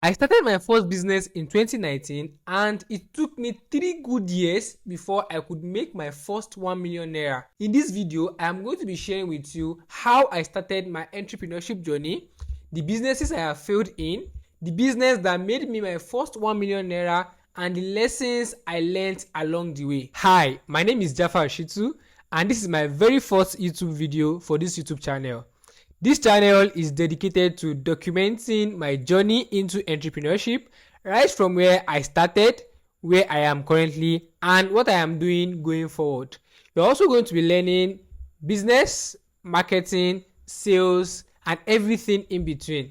I started my first business in 2019 and it took me 3 good years before I could make my first 1 million naira. In this video, I am going to be sharing with you how I started my entrepreneurship journey, the businesses I have failed in, the business that made me my first 1 million naira, and the lessons I learned along the way. Hi, my name is Jafar-Sadiq and this is my very first YouTube video for this YouTube channel. This channel is dedicated to documenting my journey into entrepreneurship, right from where I started, where I am currently, and what I am doing going forward. You're also going to be learning business, marketing, sales, and everything in between.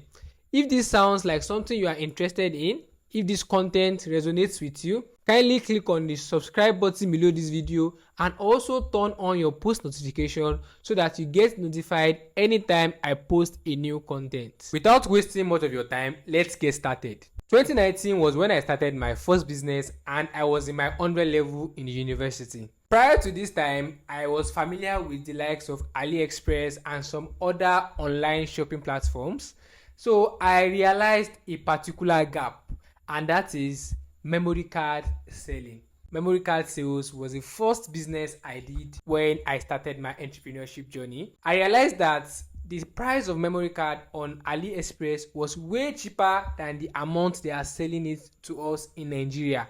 If this sounds like something you are interested in, if this content resonates with you, kindly click on the subscribe button below this video and also turn on your post notification so that you get notified anytime I post a new content. Without wasting much of your time, let's get started. 2019 was when I started my first business and I was in my 100 level in the university. Prior to this time, I was familiar with the likes of AliExpress and some other online shopping platforms. So I realized a particular gap, and that is memory card selling. Memory card sales was the first business I did when I started my entrepreneurship journey. I realized that the price of memory card on AliExpress was way cheaper than the amount they are selling it to us in Nigeria.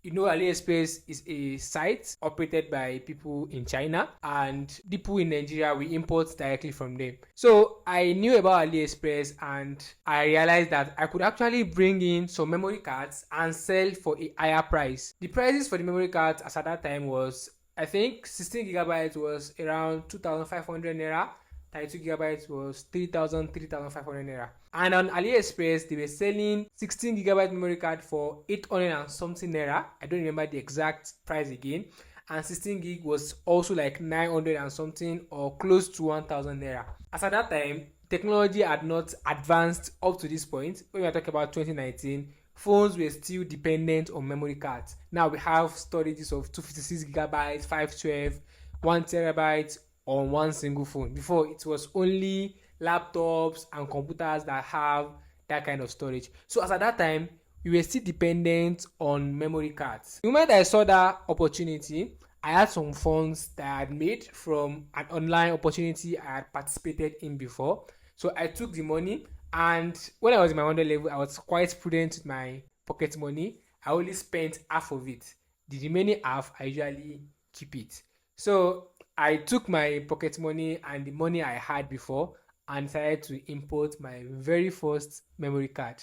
You know, AliExpress is a site operated by people in China, and people in Nigeria, we import directly from them. So I knew about AliExpress and I realized that I could actually bring in some memory cards and sell for a higher price. The prices for the memory cards as at that time was, I think 16 gigabytes was around 2,500 naira. 32 gigabytes was 3,500 naira. And on AliExpress, they were selling 16 gigabyte memory card for 800 and something naira. I don't remember the exact price again. And 16 gig was also like 900 and something or close to 1,000 naira. As at that time, technology had not advanced up to this point. When we are talking about 2019, phones were still dependent on memory cards. Now we have storages of 256 gigabytes, 512, 1 terabyte on one single phone. Before, it was only laptops and computers that have that kind of storage. So as at that time, we were still dependent on memory cards. The moment I saw that opportunity, I had some funds that I had made from an online opportunity I had participated in before. So I took the money, and when I was in my 100 level, I was quite prudent with my pocket money. I only spent half of it. The remaining half, I usually keep it. So I took my pocket money and the money I had before and decided to import my very first memory card.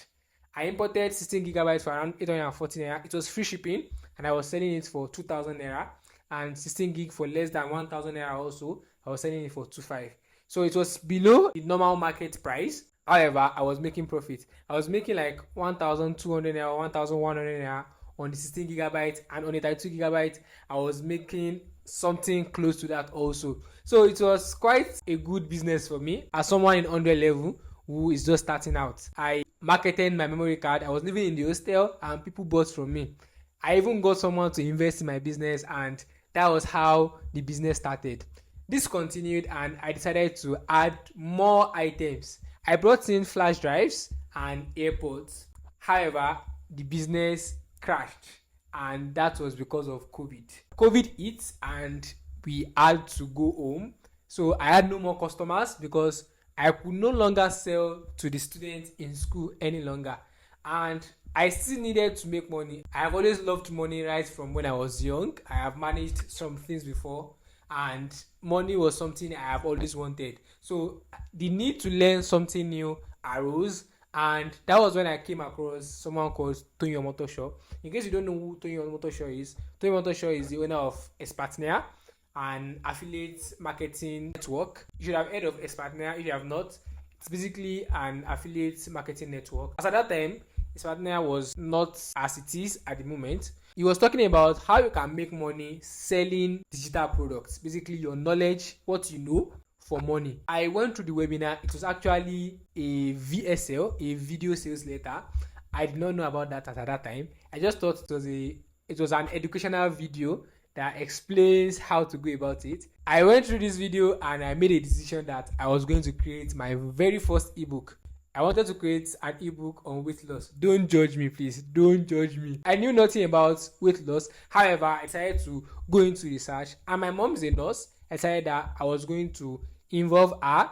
I imported 16 gigabytes for around 840 naira. It was free shipping and I was selling it for 2,000 naira, and 16 gig for less than 1,000 naira also. I was selling it for 2,500. So it was below the normal market price. However, I was making profit. I was making like 1,200 naira, 1,100 naira on the 16 gigabytes, and on the 32 gigabytes, I was making something close to that also. So it was quite a good business for me as someone in 100 level who is just starting out. I marketed my memory card. I was living in the hostel and people bought from me. I even got someone to invest in my business, and that was how the business started. This continued and I decided to add more items. I brought in flash drives and AirPods. However, the business crashed, and that was because of COVID. COVID hit and we had to go home. So I had no more customers because I could no longer sell to the students in school any longer. And I still needed to make money. I have always loved money right from when I was young. I have managed some things before, and money was something I have always wanted. So the need to learn something new arose, and that was when I came across someone called Tony Omotosho. In case you don't know who Tony Omotosho is the owner of Entrepreneurial, an affiliate marketing network. You should have heard of Entrepreneurial. If you have not, it's basically an affiliate marketing network. As at that time, Entrepreneurial was not as it is at the moment. He was talking about how you can make money selling digital products, basically your knowledge, what you know, for money. I went through the webinar. It was actually a VSL, a video sales letter. I did not know about that at that time. I just thought it was an educational video that explains how to go about it. I went through this video and I made a decision that I was going to create my very first ebook. I wanted to create an ebook on weight loss. Don't judge me, please. Don't judge me. I knew nothing about weight loss. However, I decided to go into research, and my mom is a nurse. I decided that I was going to involve her,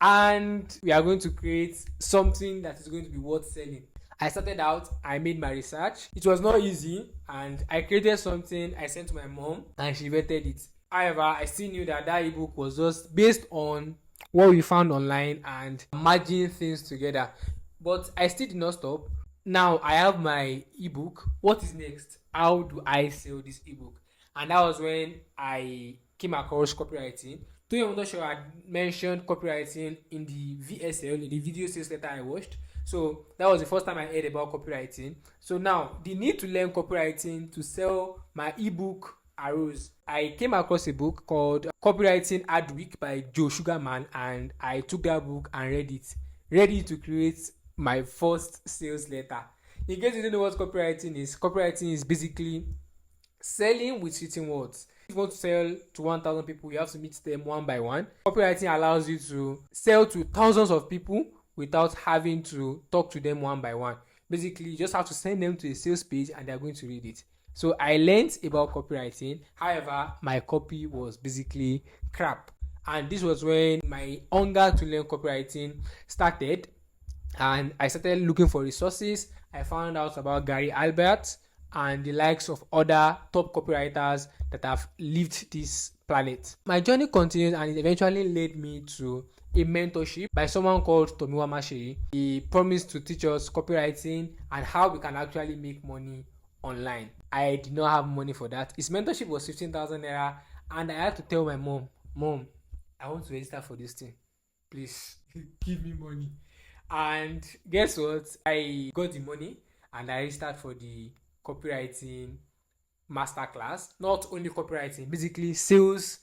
and we are going to create something that is going to be worth selling. I started out, I made my research. It was not easy, and I created something I sent to my mom, and she vetted it. However, I still knew that that ebook was just based on what we found online and merging things together. But I still did not stop. Now I have my ebook. What is next? How do I sell this ebook? And that was when I came across copywriting. Though I'm not sure I mentioned copywriting in the VSL, in the video sales letter I watched. So that was the first time I heard about copywriting. So now the need to learn copywriting to sell my ebook arose. I came across a book called Copywriting Adweek by Joe Sugarman, and I took that book and read it, ready to create my first sales letter. In case you don't know what copywriting is basically selling with written words. If you want to sell to 1,000 people, you have to meet them one by one. Copywriting allows you to sell to thousands of people without having to talk to them one by one. Basically, you just have to send them to a sales page and they're going to read it. So I learned about copywriting. However, my copy was basically crap. And this was when my hunger to learn copywriting started. And I started looking for resources. I found out about Gary Albert and the likes of other top copywriters that have lived this planet. My journey continued, and it eventually led me to a mentorship by someone called Tomiwa Masheyi. He promised to teach us copywriting and how we can actually make money online. I did not have money for that. His mentorship was 15,000 naira, and I had to tell my mom, I want to register for this thing. Please give me money. And guess what? I got the money and I registered for the copywriting masterclass. Not only copywriting, basically sales,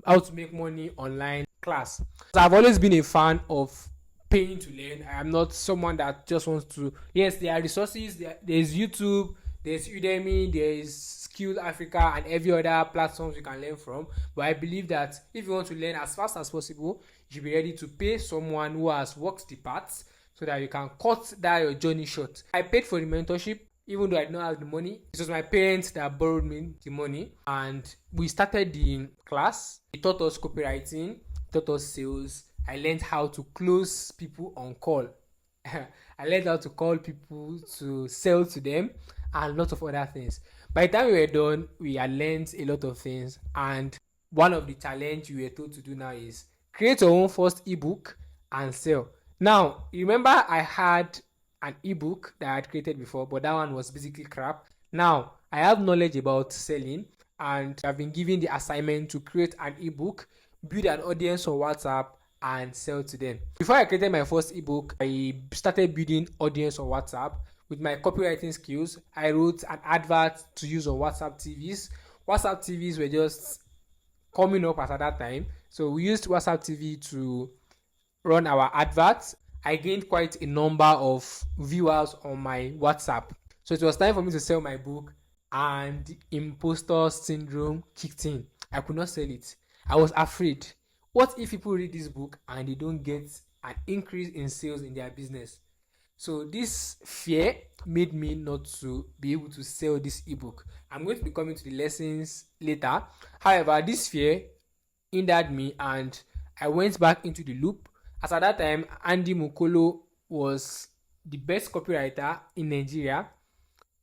how to make money online class. So I've always been a fan of paying to learn. I am not someone that just wants to. Yes, there are resources. There's YouTube, there's Udemy, there's Skill Africa, and every other platforms you can learn from. But I believe that if you want to learn as fast as possible, you should be ready to pay someone who has walked the path so that you can cut that your journey short. I paid for the mentorship even though I did not have the money. It was my parents that borrowed me the money, and we started the class. They taught us copywriting, taught us sales. I learned how to close people on call. I learned how to call people to sell to them and a lot of other things. By the time we were done, we had learned a lot of things, and one of the challenge we were told to do now is create your own first ebook and sell. Now, remember I had an ebook that I had created before, but that one was basically crap. Now, I have knowledge about selling, and I've been given the assignment to create an ebook, build an audience on WhatsApp, and sell to them. Before I created my first ebook, I started building audience on WhatsApp. With my copywriting skills, I wrote an advert to use on WhatsApp TVs. WhatsApp TVs were just coming up at that time, so we used WhatsApp TV to run our adverts. I gained quite a number of viewers on my WhatsApp. So it was time for me to sell my book, and the imposter syndrome kicked in. I could not sell it. I was afraid. What if people read this book and they don't get an increase in sales in their business? So this fear made me not to be able to sell this ebook. I'm going to be coming to the lessons later. However, this fear hindered me, and I went back into the loop. As at that time, Andy Mukolo was the best copywriter in Nigeria.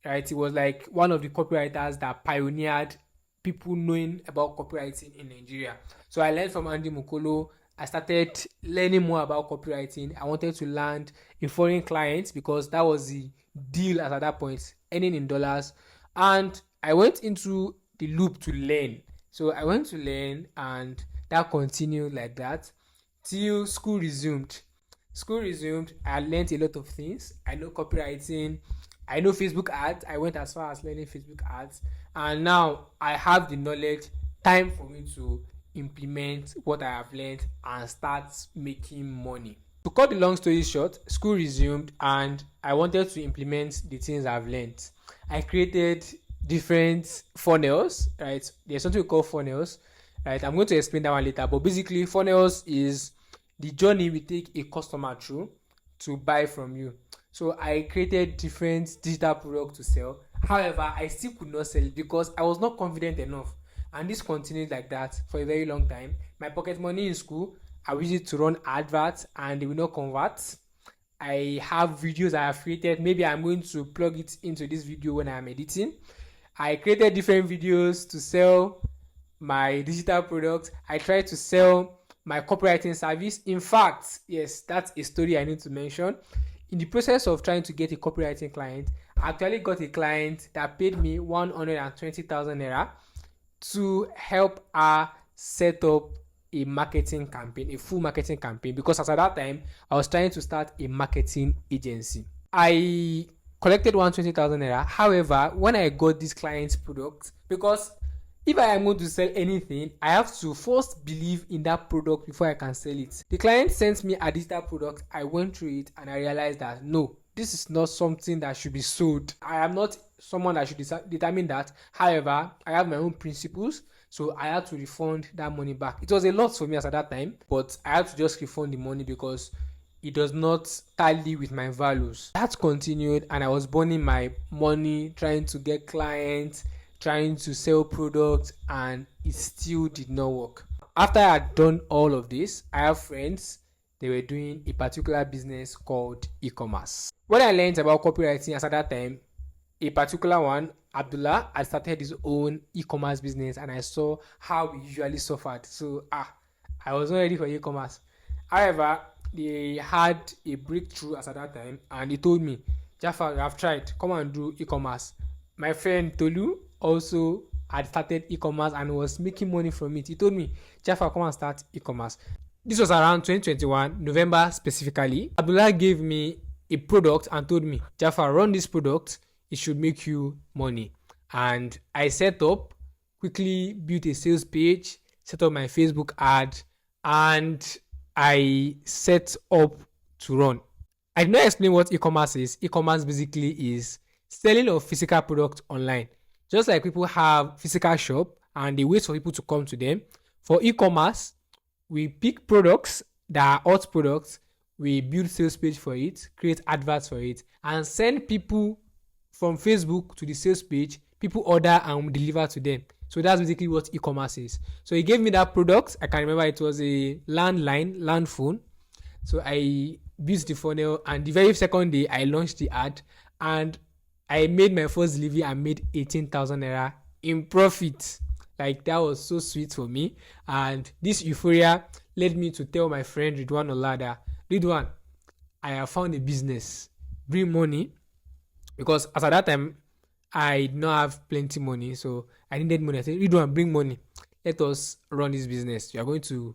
Right? He was like one of the copywriters that pioneered people knowing about copywriting in Nigeria. So I learned from Andy Mukolo. I started learning more about copywriting. I wanted to land a foreign client because that was the deal at that point, earning in dollars. And I went into the loop to learn. So I went to learn, and that continued like that till school resumed. I learned a lot of things. I know copywriting. I know Facebook ads. I went as far as learning Facebook ads. And now I have the knowledge. Time for me to implement what I have learned and start making money. To cut the long story short, school resumed, and I wanted to implement the things I've learned. I created different funnels, right? There's something we call funnels, right? I'm going to explain that one later, but basically funnels is the journey we take a customer through to buy from you. So I created different digital products to sell. However, I still could not sell it because I was not confident enough. And this continued like that for a very long time. My pocket money in school, I use it to run adverts and they will not convert. I have videos I have created. Maybe I'm going to plug it into this video when I'm editing. I created different videos to sell my digital products. I tried to sell my copywriting service. In fact, yes, that's a story I need to mention. In the process of trying to get a copywriting client, I actually got a client that paid me 120,000 naira to help her set up a marketing campaign, a full marketing campaign, because at that time I was trying to start a marketing agency. I collected 120,000 naira. However, when I got this client's product, because if I am going to sell anything, I have to first believe in that product before I can sell it. The client sent me a digital product. I went through it and I realized that no, this is not something that should be sold. I am not someone that should determine that. However, I have my own principles, so I had to refund that money back. It was a lot for me at that time, but I had to just refund the money because it does not tally with my values. That continued and I was burning my money trying to get clients, trying to sell products, and it still did not work. After I had done all of this, I have friends, they were doing a particular business called e-commerce. When I learned about copywriting at that time, a particular one, Abdullah, had started his own e-commerce business and I saw how he usually suffered. So I was not ready for e-commerce. However, they had a breakthrough at that time and he told me, Jafar, I've tried, come and do e-commerce. My friend Tolu also had started e-commerce and was making money from it. He told me, Jafar, come and start e-commerce. This was around 2021, November specifically. Abdullah gave me a product and told me, Jafar, run this product, it should make you money. And I set up, quickly built a sales page, set up my Facebook ad, and I set up to run. I did not explain what e-commerce is. E-commerce basically is selling of physical products online. Just like people have physical shop and they wait for people to come to them. For e-commerce, we pick products that are hot products, we build sales page for it, create adverts for it, and send people from Facebook to the sales page. People order and we deliver to them. So that's basically what e-commerce is. So he gave me that product. I can remember it was a land phone. So I built the funnel and the very second day I launched the ad and I made my first delivery and made 18,000 naira in profit. Like, that was so sweet for me. And this euphoria led me to tell my friend Ridwan Olada, Ridwan, I have found a business. Bring money. Because as at that time, I did not have plenty money. So I needed money. I said, Ridwan, bring money. Let us run this business. You are going to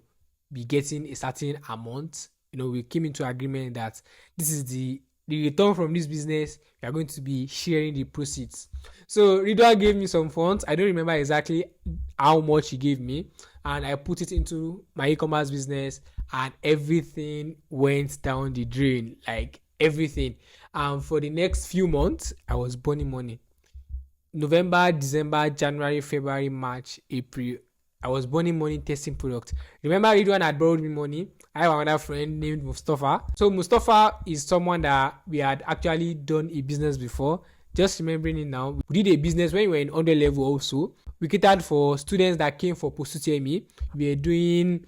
be getting a certain amount. We came into agreement that this is the return from this business. We are going to be sharing the proceeds. So Ridwan gave me some funds. I don't remember exactly how much he gave me, and I put it into my e-commerce business, and everything went down the drain, like everything. For the next few months, I was burning money. November, December, January, February, March, April, I was burning money testing products. Remember, Ridwan had borrowed me money. I have another friend named Mustafa. So Mustafa is someone that we had actually done a business before. Just remembering it now. We did a business when we were in 100 level also. We catered for students that came for post-UTME. We were doing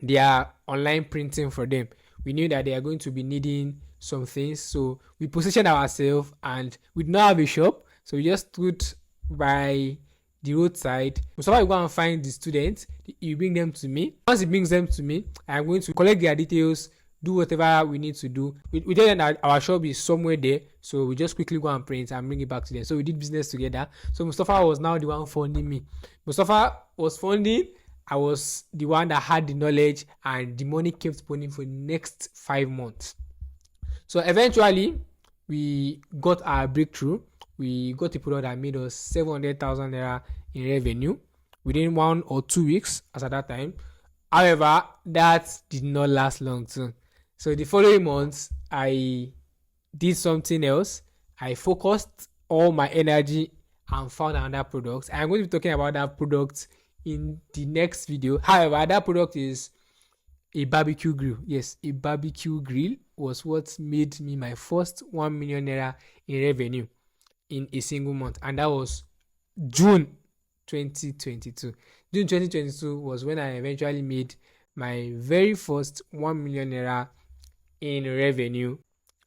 their online printing for them. We knew that they are going to be needing some things. So we positioned ourselves and we did not have a shop. So we just stood by the roadside. Mustafa will go and find the students. He bring them to me. Once he brings them to me, I'm going to collect their details, do whatever we need to do. We tell them that our shop is somewhere there, so we just quickly go and print and bring it back to them. So we did business together. So Mustafa was now the one funding me. Mustafa was funding. I was the one that had the knowledge, and the money kept pouring for the next 5 months. So eventually, we got our breakthrough. We got a product that made us 700,000 naira in revenue within 1 or 2 weeks as at that time. However, that did not last long too. So the following months, I did something else. I focused all my energy and found another product. I'm going to be talking about that product in the next video. However, that product is a barbecue grill. Yes, a barbecue grill was what made me my first 1 million naira in revenue in a single month, and that was June 2022. June 2022 was when I eventually made my very first 1 million naira in revenue.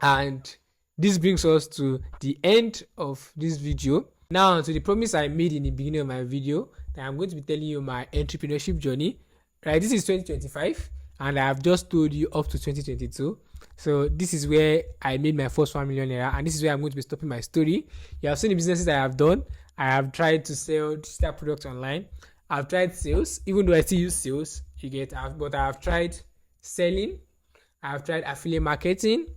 And this brings us to the end of this video. Now to the promise I made in the beginning of my video, that I'm going to be telling you my entrepreneurship journey. Right, this is 2025 and I have just told you up to 2022. So this is where I made my first 1 million naira, and this is where I'm going to be stopping my story. You have seen the businesses I have done. I have tried to sell digital products online. I've tried sales, even though I still use sales, but I have tried selling. I have tried affiliate marketing,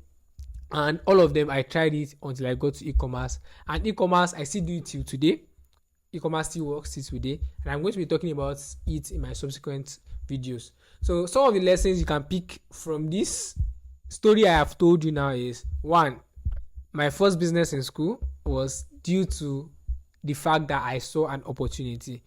and all of them I tried it until I got to e-commerce. And e-commerce, I still do it till today. E-commerce still works till today, and I'm going to be talking about it in my subsequent videos. So some of the lessons you can pick from this story I have told you now is: one, my first business in school was due to the fact that I saw an opportunity.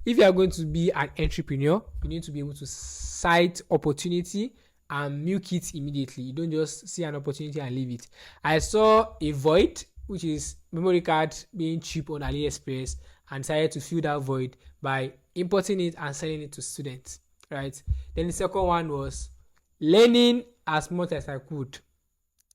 If you are going to be an entrepreneur, you need to be able to sight opportunity and milk it immediately. You don't just see an opportunity and leave it. I saw a void, which is memory card being cheap on AliExpress, and decided to fill that void by importing it and selling it to students. Right. Then the second one was learning as much as I could.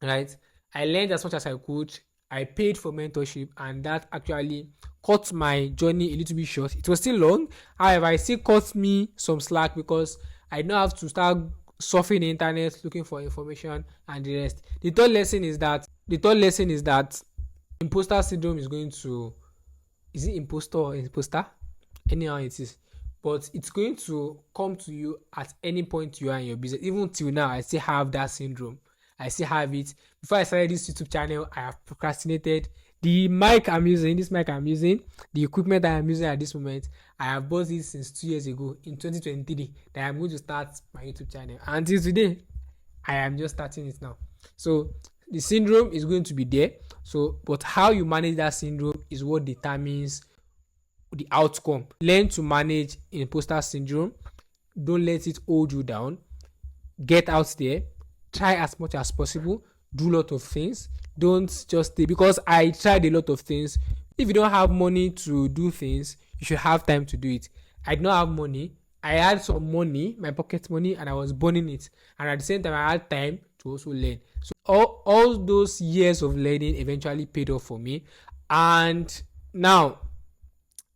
Right. I learned as much as I could. I paid for mentorship, and that actually cut my journey a little bit short. It was still long, however, it still cut me some slack because I now have to start surfing the internet looking for information and the rest. The third lesson is that imposter syndrome is going to, is it imposter or imposter? Anyhow it is, but it's going to come to you at any point you are in your business. Even till now, I still have that syndrome. I still have it. Before I started this YouTube channel, I have procrastinated. The mic I'm using, the equipment I am using at this moment, I have bought it since 2 years ago in 2023 that I'm going to start my YouTube channel. Until today, I am just starting it now. So the syndrome is going to be there. So, but how you manage that syndrome is what determines the outcome. Learn to manage imposter syndrome. Don't let it hold you down. Get out there. Try as much as possible. Do a lot of things. Don't just stay, because I tried a lot of things. If you don't have money to do things, you should have time to do it. I did not have money. I had some money, my pocket money, and I was burning it. And at the same time, I had time to also learn. So all those years of learning eventually paid off for me. And now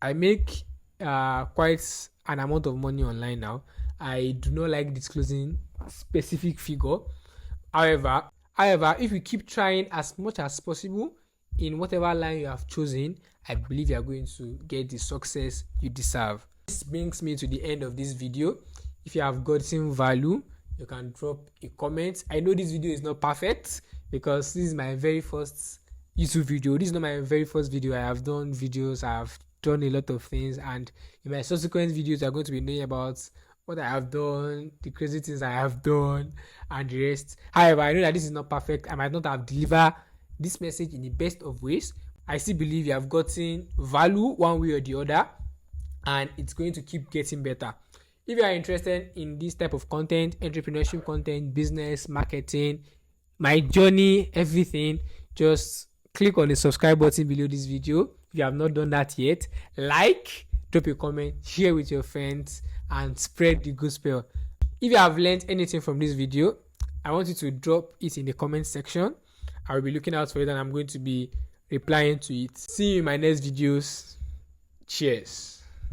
I make quite an amount of money online now. I do not like disclosing specific figure. However, if you keep trying as much as possible in whatever line you have chosen, I believe you are going to get the success you deserve. This brings me to the end of this video. If you have gotten value, you can drop a comment. I know this video is not perfect because this is my very first YouTube video. This is not my very first video. I have done videos, I have done a lot of things, and in my subsequent videos, you are going to be knowing about what I have done, the crazy things I have done, and the rest. However, I know that this is not perfect. I might not have delivered this message in the best of ways. I still believe you have gotten value one way or the other, and it's going to keep getting better. If you are interested in this type of content, entrepreneurship content, business, marketing, my journey, everything, just click on the subscribe button below this video. If you have not done that yet, like, drop a comment, share with your friends, and spread the gospel. If you have learned anything from this video, I want you to drop it in the comment section. I will be looking out for it, and I'm going to be replying to it. See you in my next videos. Cheers.